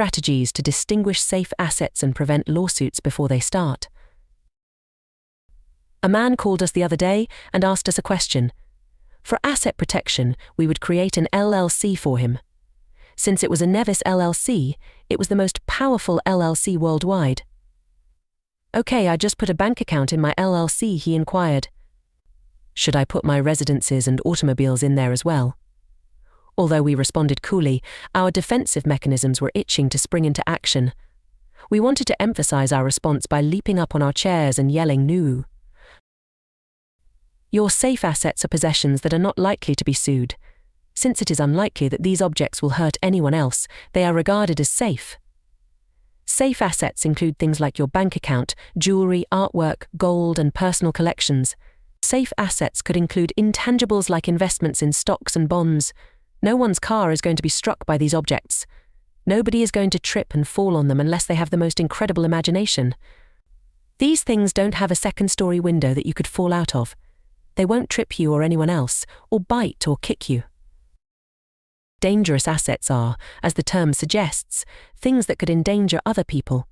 strategies to distinguish safe assets and prevent lawsuits before they start. A man called us the other day and asked us a question. For asset protection, we would create an LLC for him. Since it was a Nevis LLC, it was the most powerful LLC worldwide. "Okay, I just put a bank account in my LLC," he inquired. "Should I put my residences and automobiles in there as well?" Although we responded coolly, our defensive mechanisms were itching to spring into action. We wanted to emphasize our response by leaping up on our chairs and yelling, "No!" Your safe assets are possessions that are not likely to be sued. Since it is unlikely that these objects will hurt anyone else, they are regarded as safe. Safe assets include things like your bank account, jewelry, artwork, gold, and personal collections. Safe assets could include intangibles like investments in stocks and bonds. No one's car is going to be struck by these objects. Nobody is going to trip and fall on them unless they have the most incredible imagination. These things don't have a second-story window that you could fall out of. They won't trip you or anyone else, or bite or kick you. Dangerous assets are, as the term suggests, things that could endanger other people.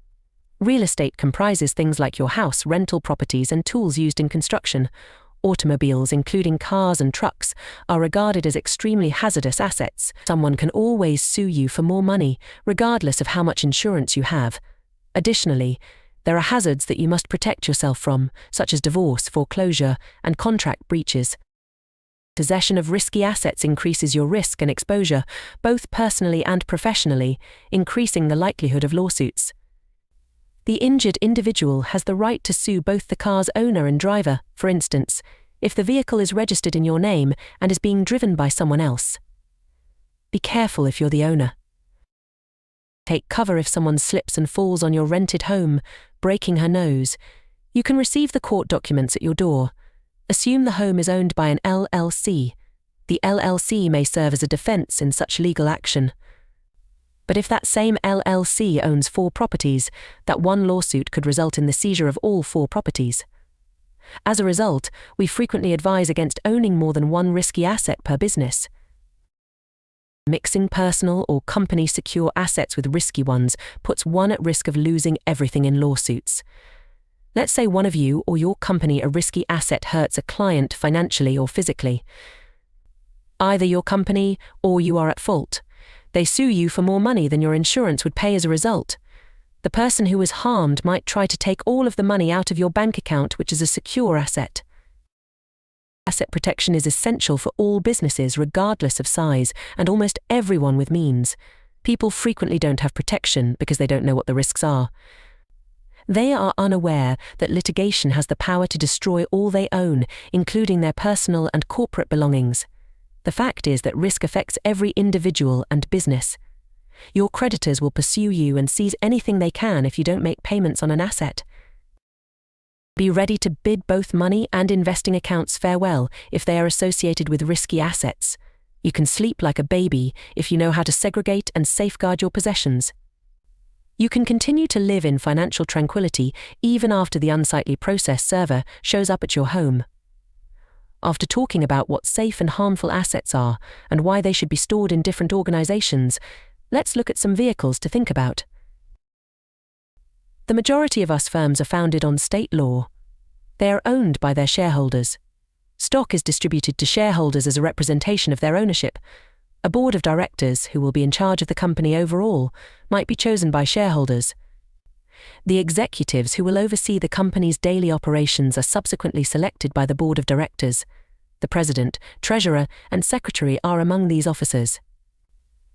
Real estate comprises things like your house, rental properties, and tools used in construction. Automobiles, including cars and trucks, are regarded as extremely hazardous assets. Someone can always sue you for more money, regardless of how much insurance you have. Additionally, there are hazards that you must protect yourself from, such as divorce, foreclosure, and contract breaches. Possession of risky assets increases your risk and exposure, both personally and professionally, increasing the likelihood of lawsuits. The injured individual has the right to sue both the car's owner and driver, for instance, if the vehicle is registered in your name and is being driven by someone else. Be careful if you're the owner. Take cover if someone slips and falls on your rented home, breaking her nose. You can receive the court documents at your door. Assume the home is owned by an LLC. The LLC may serve as a defense in such legal action. But if that same LLC owns 4 properties, that one lawsuit could result in the seizure of all 4 properties. As a result, we frequently advise against owning more than one risky asset per business. Mixing personal or company secure assets with risky ones puts one at risk of losing everything in lawsuits. Let's say one of you or your company a risky asset hurts a client financially or physically. Either your company or you are at fault. They sue you for more money than your insurance would pay as a result. The person who was harmed might try to take all of the money out of your bank account, which is a secure asset. Asset protection is essential for all businesses regardless of size and almost everyone with means. People frequently don't have protection because they don't know what the risks are. They are unaware that litigation has the power to destroy all they own, including their personal and corporate belongings. The fact is that risk affects every individual and business. Your creditors will pursue you and seize anything they can if you don't make payments on an asset. Be ready to bid both money and investing accounts farewell if they are associated with risky assets. You can sleep like a baby if you know how to segregate and safeguard your possessions. You can continue to live in financial tranquility even after the unsightly process server shows up at your home. After talking about what safe and harmful assets are and why they should be stored in different organizations, let's look at some vehicles to think about. The majority of us firms are founded on state law. They are owned by their shareholders. Stock is distributed to shareholders as a representation of their ownership. A board of directors, who will be in charge of the company overall, might be chosen by shareholders. The executives who will oversee the company's daily operations are subsequently selected by the board of directors. The president, treasurer, and secretary are among these officers.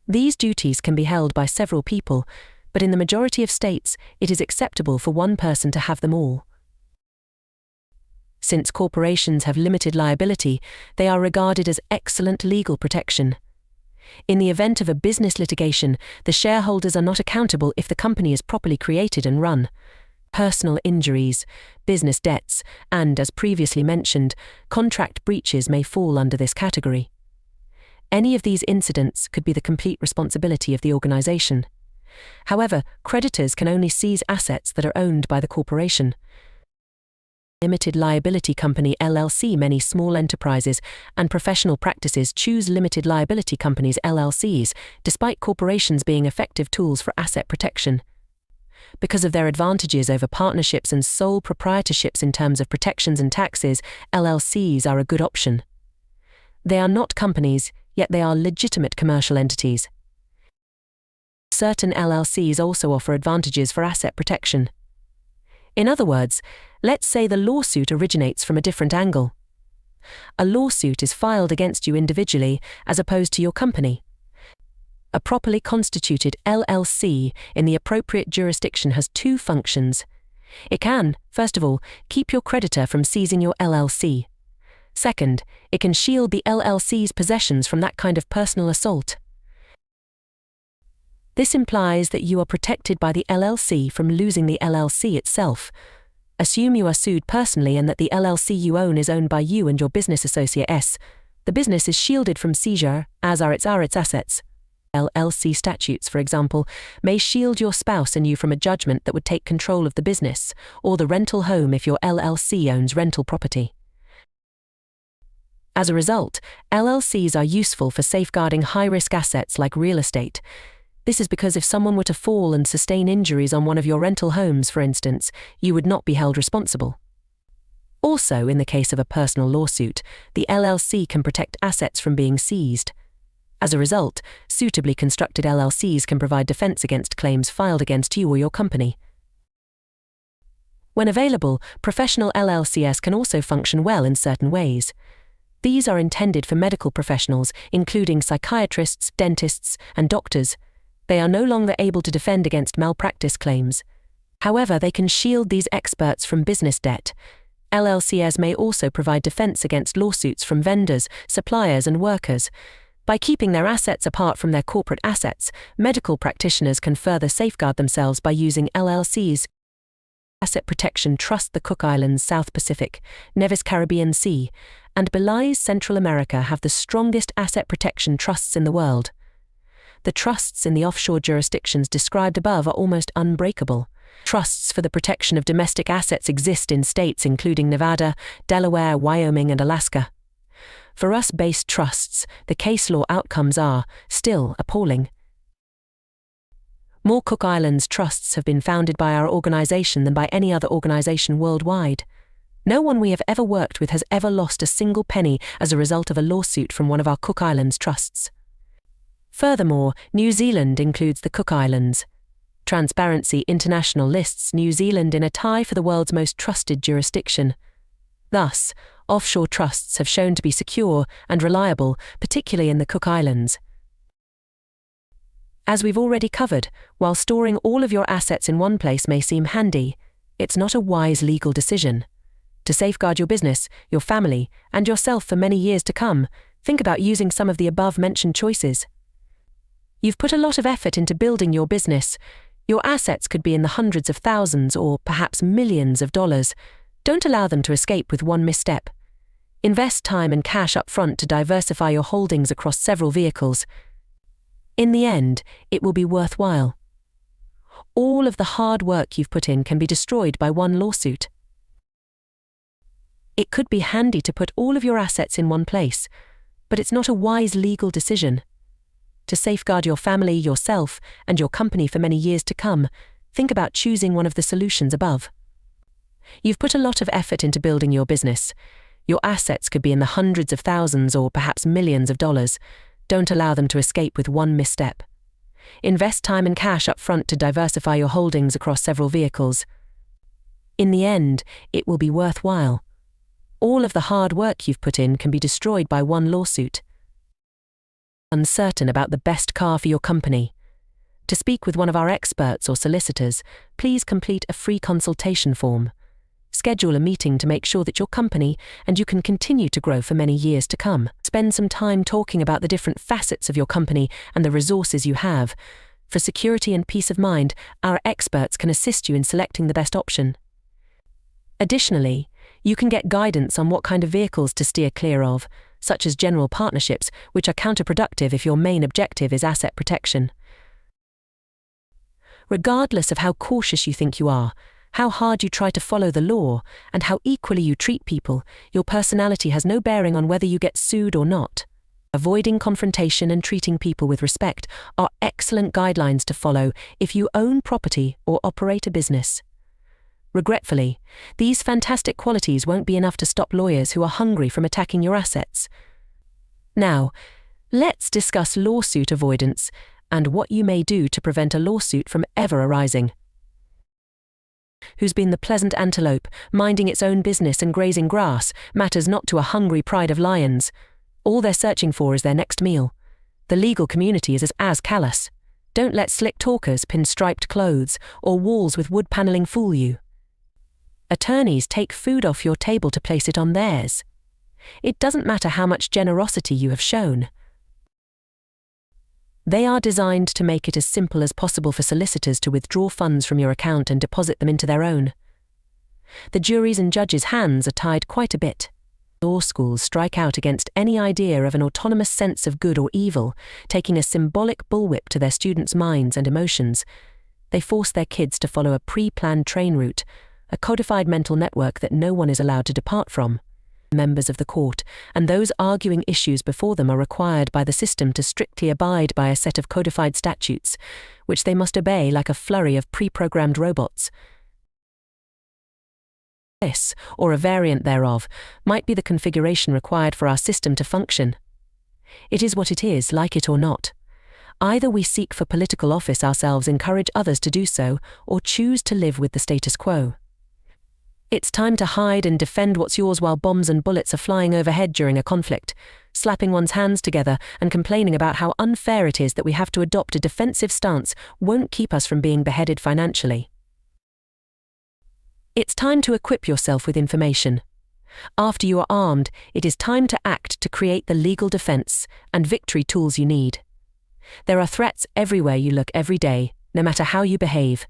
These duties can be held by several people, but in the majority of states, it is acceptable for one person to have them all. Since corporations have limited liability, they are regarded as excellent legal protection. In the event of a business litigation, the shareholders are not accountable if the company is properly created and run. Personal injuries, business debts, and, as previously mentioned, contract breaches may fall under this category. Any of these incidents could be the complete responsibility of the organization. However, creditors can only seize assets that are owned by the corporation. Limited liability company LLC. Many small enterprises and professional practices choose limited liability companies LLCs, despite corporations being effective tools for asset protection. Because of their advantages over partnerships and sole proprietorships in terms of protections and taxes, LLCs are a good option. They are not companies, yet they are legitimate commercial entities. Certain LLCs also offer advantages for asset protection. In other words, let's say the lawsuit originates from a different angle. A lawsuit is filed against you individually as opposed to your company. A properly constituted LLC in the appropriate jurisdiction has two functions. It can, first of all, keep your creditor from seizing your LLC. Second, it can shield the LLC's possessions from that kind of personal assault. This implies that you are protected by the LLC from losing the LLC itself. Assume you are sued personally and that the LLC you own is owned by you and your business associate S. The business is shielded from seizure, as are its assets. LLC statutes, for example, may shield your spouse and you from a judgment that would take control of the business, or the rental home if your LLC owns rental property. As a result, LLCs are useful for safeguarding high-risk assets like real estate. This is because if someone were to fall and sustain injuries on one of your rental homes, for instance, you would not be held responsible. Also, in the case of a personal lawsuit, the LLC can protect assets from being seized. As a result, suitably constructed LLCs can provide defense against claims filed against you or your company. When available, professional LLCs can also function well in certain ways. These are intended for medical professionals, including psychiatrists, dentists, and doctors. They are no longer able to defend against malpractice claims. However, they can shield these experts from business debt. LLCs may also provide defense against lawsuits from vendors, suppliers, and workers. By keeping their assets apart from their corporate assets, medical practitioners can further safeguard themselves by using LLCs. Asset Protection Trust. The Cook Islands, South Pacific, Nevis Caribbean Sea, and Belize, Central America have the strongest asset protection trusts in the world. The trusts in the offshore jurisdictions described above are almost unbreakable. Trusts for the protection of domestic assets exist in states including Nevada, Delaware, Wyoming, and Alaska. For US-based trusts, the case law outcomes are, still, appalling. More Cook Islands trusts have been founded by our organization than by any other organization worldwide. No one we have ever worked with has ever lost a single penny as a result of a lawsuit from one of our Cook Islands trusts. Furthermore, New Zealand includes the Cook Islands. Transparency International lists New Zealand in a tie for the world's most trusted jurisdiction. Thus, offshore trusts have shown to be secure and reliable, particularly in the Cook Islands. As we've already covered, while storing all of your assets in one place may seem handy, it's not a wise legal decision. To safeguard your business, your family, and yourself for many years to come, think about using some of the above-mentioned choices. You've put a lot of effort into building your business. Your assets could be in the hundreds of thousands or perhaps millions of dollars. Don't allow them to escape with one misstep. Invest time and cash up front to diversify your holdings across several vehicles. In the end, it will be worthwhile. All of the hard work you've put in can be destroyed by one lawsuit. It could be handy to put all of your assets in one place, but it's not a wise legal decision. To safeguard your family, yourself, and your company for many years to come, think about choosing one of the solutions above. You've put a lot of effort into building your business. Your assets could be in the hundreds of thousands or perhaps millions of dollars. Don't allow them to escape with one misstep. Invest time and cash up front to diversify your holdings across several vehicles. In the end, it will be worthwhile. All of the hard work you've put in can be destroyed by one lawsuit. Uncertain about the best car for your company? To speak with one of our experts or solicitors, please complete a free consultation form. Schedule a meeting to make sure that your company and you can continue to grow for many years to come. Spend some time talking about the different facets of your company and the resources you have. For security and peace of mind, our experts can assist you in selecting the best option. Additionally, you can get guidance on what kind of vehicles to steer clear of, such as general partnerships, which are counterproductive if your main objective is asset protection. Regardless of how cautious you think you are, How hard you try to follow the law, and how equally you treat people, your personality has no bearing on whether you get sued or not. Avoiding confrontation and treating people with respect are excellent guidelines to follow if you own property or operate a business. Regretfully, these fantastic qualities won't be enough to stop lawyers who are hungry from attacking your assets. Now, let's discuss lawsuit avoidance and what you may do to prevent a lawsuit from ever arising. Who's been the pleasant antelope, minding its own business and grazing grass, matters not to a hungry pride of lions. All they're searching for is their next meal. The legal community is as callous. Don't let slick talkers, pinstriped clothes, or walls with wood paneling fool you. Attorneys take food off your table to place it on theirs. It doesn't matter how much generosity you have shown. They are designed to make it as simple as possible for solicitors to withdraw funds from your account and deposit them into their own. The jury's and judges' hands are tied quite a bit. Law schools strike out against any idea of an autonomous sense of good or evil, taking a symbolic bullwhip to their students' minds and emotions. They force their kids to follow a pre-planned train route, a codified mental network that no one is allowed to depart from. Members of the court and those arguing issues before them are required by the system to strictly abide by a set of codified statutes, which they must obey like a flurry of pre-programmed robots. This, or a variant thereof, might be the configuration required for our system to function. It is what it is, like it or not. Either we seek for political office ourselves, encourage others to do so, or choose to live with the status quo. It's time to hide and defend what's yours while bombs and bullets are flying overhead during a conflict, slapping one's hands together and complaining about how unfair it is that we have to adopt a defensive stance won't keep us from being beheaded financially. It's time to equip yourself with information. After you are armed, it is time to act to create the legal defense and victory tools you need. There are threats everywhere you look every day, no matter how you behave.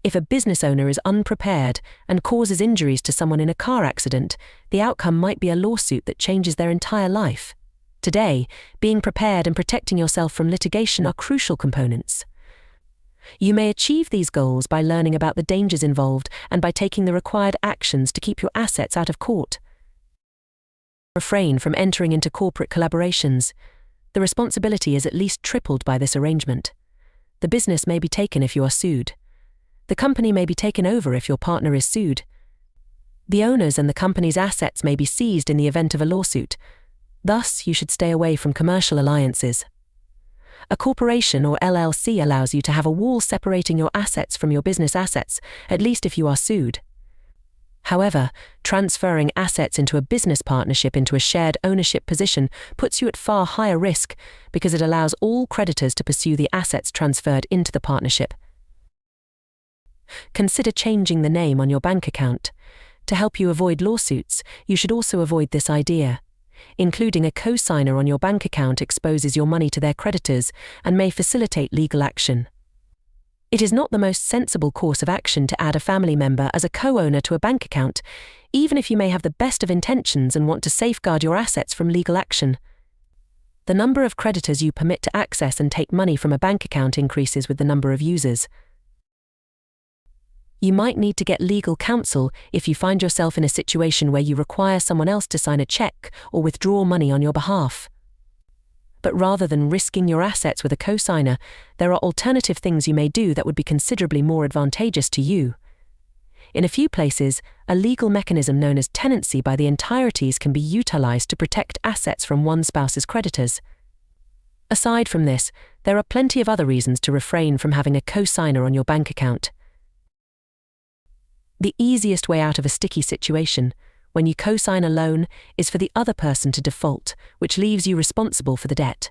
If a business owner is unprepared and causes injuries to someone in a car accident, the outcome might be a lawsuit that changes their entire life. Today, being prepared and protecting yourself from litigation are crucial components. You may achieve these goals by learning about the dangers involved and by taking the required actions to keep your assets out of court. Refrain from entering into corporate collaborations. The responsibility is at least tripled by this arrangement. The business may be taken if you are sued. The company may be taken over if your partner is sued. The owners and the company's assets may be seized in the event of a lawsuit. Thus, you should stay away from commercial alliances. A corporation or LLC allows you to have a wall separating your assets from your business assets, at least if you are sued. However, transferring assets into a business partnership into a shared ownership position puts you at far higher risk because it allows all creditors to pursue the assets transferred into the partnership. Consider changing the name on your bank account. To help you avoid lawsuits, you should also avoid this idea. Including a co-signer on your bank account exposes your money to their creditors and may facilitate legal action. It is not the most sensible course of action to add a family member as a co-owner to a bank account, even if you may have the best of intentions and want to safeguard your assets from legal action. The number of creditors you permit to access and take money from a bank account increases with the number of users. You might need to get legal counsel if you find yourself in a situation where you require someone else to sign a check or withdraw money on your behalf. But rather than risking your assets with a co-signer, there are alternative things you may do that would be considerably more advantageous to you. In a few places, a legal mechanism known as tenancy by the entireties can be utilized to protect assets from one spouse's creditors. Aside from this, there are plenty of other reasons to refrain from having a co-signer on your bank account. The easiest way out of a sticky situation, when you co-sign a loan, is for the other person to default, which leaves you responsible for the debt.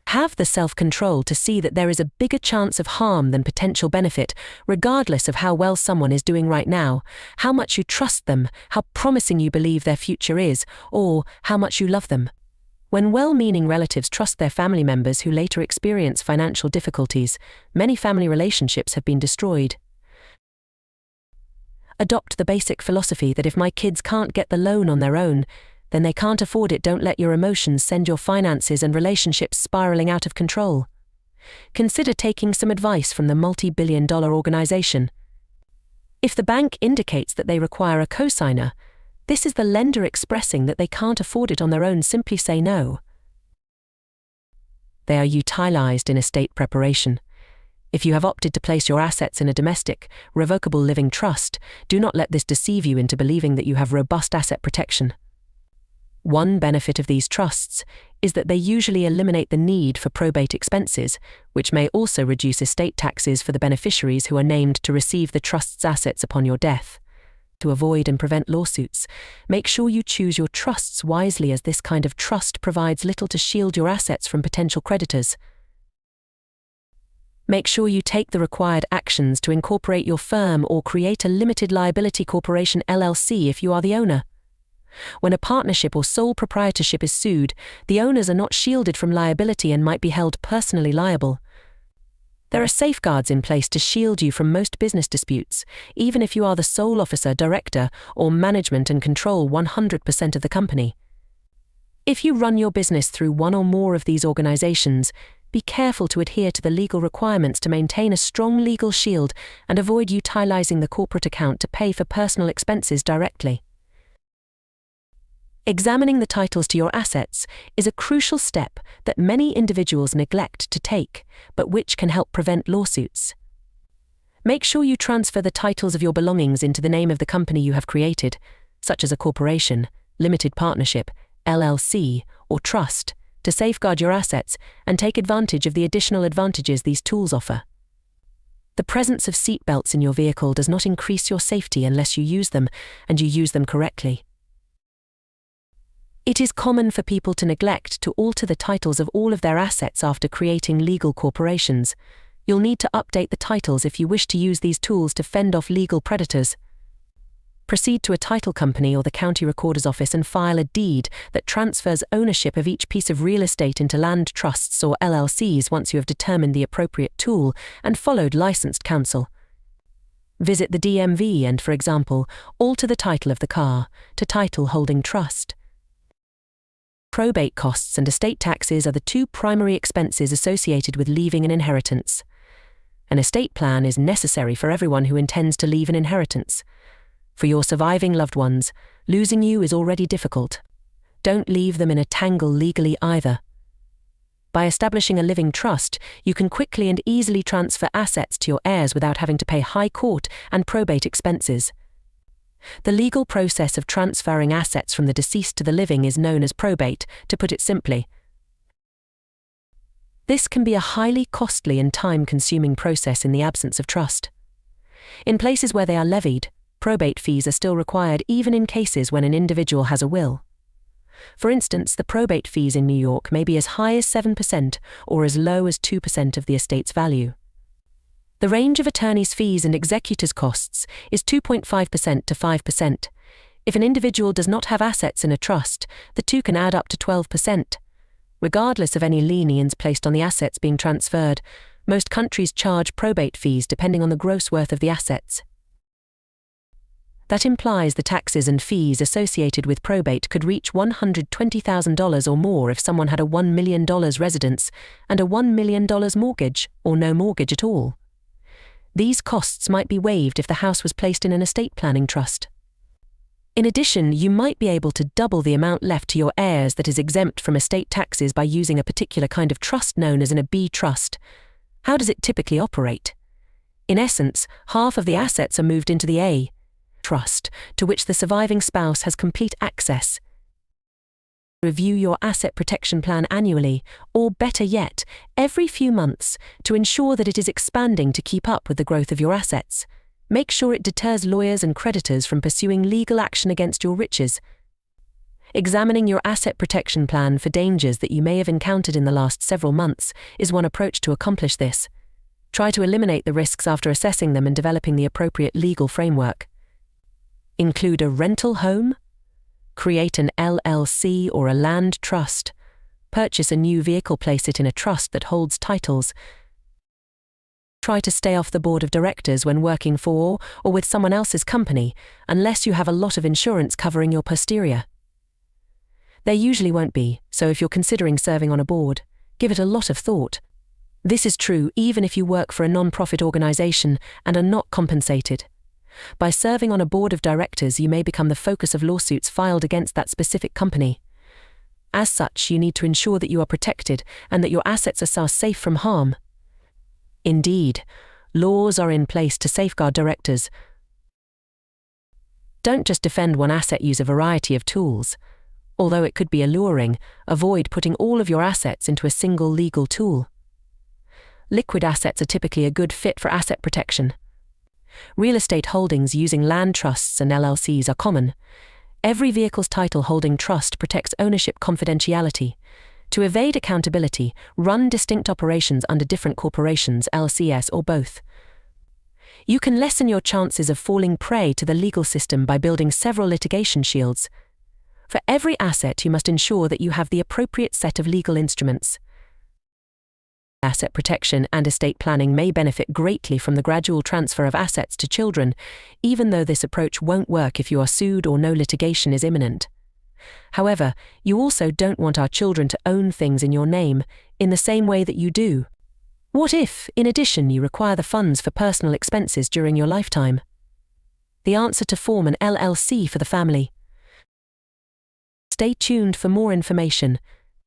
Have the self-control to see that there is a bigger chance of harm than potential benefit, regardless of how well someone is doing right now, how much you trust them, how promising you believe their future is, or how much you love them. When well-meaning relatives trust their family members who later experience financial difficulties, many family relationships have been destroyed. Adopt the basic philosophy that if my kids can't get the loan on their own, then they can't afford it. Don't let your emotions send your finances and relationships spiraling out of control. Consider taking some advice from the multi-billion-dollar organization. If the bank indicates that they require a cosigner, this is the lender expressing that they can't afford it on their own. Simply say no. They are utilized in estate preparation. If you have opted to place your assets in a domestic, revocable living trust, do not let this deceive you into believing that you have robust asset protection. One benefit of these trusts is that they usually eliminate the need for probate expenses, which may also reduce estate taxes for the beneficiaries who are named to receive the trust's assets upon your death. To avoid and prevent lawsuits, make sure you choose your trusts wisely, as this kind of trust provides little to shield your assets from potential creditors. Make sure you take the required actions to incorporate your firm or create a limited liability corporation (LLC) if you are the owner. When a partnership or sole proprietorship is sued, the owners are not shielded from liability and might be held personally liable. There are safeguards in place to shield you from most business disputes, even if you are the sole officer, director, or management and control 100% of the company. If you run your business through one or more of these organizations, be careful to adhere to the legal requirements to maintain a strong legal shield and avoid utilizing the corporate account to pay for personal expenses directly. Examining the titles to your assets is a crucial step that many individuals neglect to take, but which can help prevent lawsuits. Make sure you transfer the titles of your belongings into the name of the company you have created, such as a corporation, limited partnership, LLC, or trust, to safeguard your assets and take advantage of the additional advantages these tools offer. The presence of seat belts in your vehicle does not increase your safety unless you use them, and you use them correctly. It is common for people to neglect to alter the titles of all of their assets after creating legal corporations. You'll need to update the titles if you wish to use these tools to fend off legal predators. Proceed to a title company or the county recorder's office and file a deed that transfers ownership of each piece of real estate into land trusts or LLCs once you have determined the appropriate tool and followed licensed counsel. Visit the DMV and, for example, alter the title of the car to title holding trust. Probate costs and estate taxes are the two primary expenses associated with leaving an inheritance. An estate plan is necessary for everyone who intends to leave an inheritance. For your surviving loved ones, losing you is already difficult. Don't leave them in a tangle legally either. By establishing a living trust, you can quickly and easily transfer assets to your heirs without having to pay high court and probate expenses. The legal process of transferring assets from the deceased to the living is known as probate, to put it simply. This can be a highly costly and time-consuming process in the absence of trust. In places where they are levied, probate fees are still required even in cases when an individual has a will. For instance, the probate fees in New York may be as high as 7% or as low as 2% of the estate's value. The range of attorney's fees and executors' costs is 2.5% to 5%. If an individual does not have assets in a trust, the two can add up to 12%. Regardless of any lenience placed on the assets being transferred, most countries charge probate fees depending on the gross worth of the assets. That implies the taxes and fees associated with probate could reach $120,000 or more if someone had a $1 million residence and a $1 million mortgage, or no mortgage at all. These costs might be waived if the house was placed in an estate planning trust. In addition, you might be able to double the amount left to your heirs that is exempt from estate taxes by using a particular kind of trust known as an B trust. How does it typically operate? In essence, half of the assets are moved into the A trust, to which the surviving spouse has complete access. Review your asset protection plan annually, or better yet, every few months, to ensure that it is expanding to keep up with the growth of your assets. Make sure it deters lawyers and creditors from pursuing legal action against your riches. Examining your asset protection plan for dangers that you may have encountered in the last several months is one approach to accomplish this. Try to eliminate the risks after assessing them and developing the appropriate legal framework. Include a rental home? Create an LLC or a land trust. Purchase a new vehicle, place it in a trust that holds titles. Try to stay off the board of directors when working for or with someone else's company, unless you have a lot of insurance covering your posterior. There usually won't be, so if you're considering serving on a board, give it a lot of thought. This is true even if you work for a non-profit organization and are not compensated. By serving on a board of directors, you may become the focus of lawsuits filed against that specific company. As such, you need to ensure that you are protected and that your assets are safe from harm. Indeed, laws are in place to safeguard directors. Don't just defend one asset, use a variety of tools. Although it could be alluring, avoid putting all of your assets into a single legal tool. Liquid assets are typically a good fit for asset protection. Real estate holdings using land trusts and LLCs are common. Every vehicle's title holding trust protects ownership confidentiality. To evade accountability, run distinct operations under different corporations, LCS, or both. You can lessen your chances of falling prey to the legal system by building several litigation shields. For every asset, you must ensure that you have the appropriate set of legal instruments. Asset protection and estate planning may benefit greatly from the gradual transfer of assets to children, even though this approach won't work if you are sued or no litigation is imminent. However, you also don't want our children to own things in your name in the same way that you do. What if, in addition, you require the funds for personal expenses during your lifetime? The answer: to form an LLC for the family. Stay tuned for more information.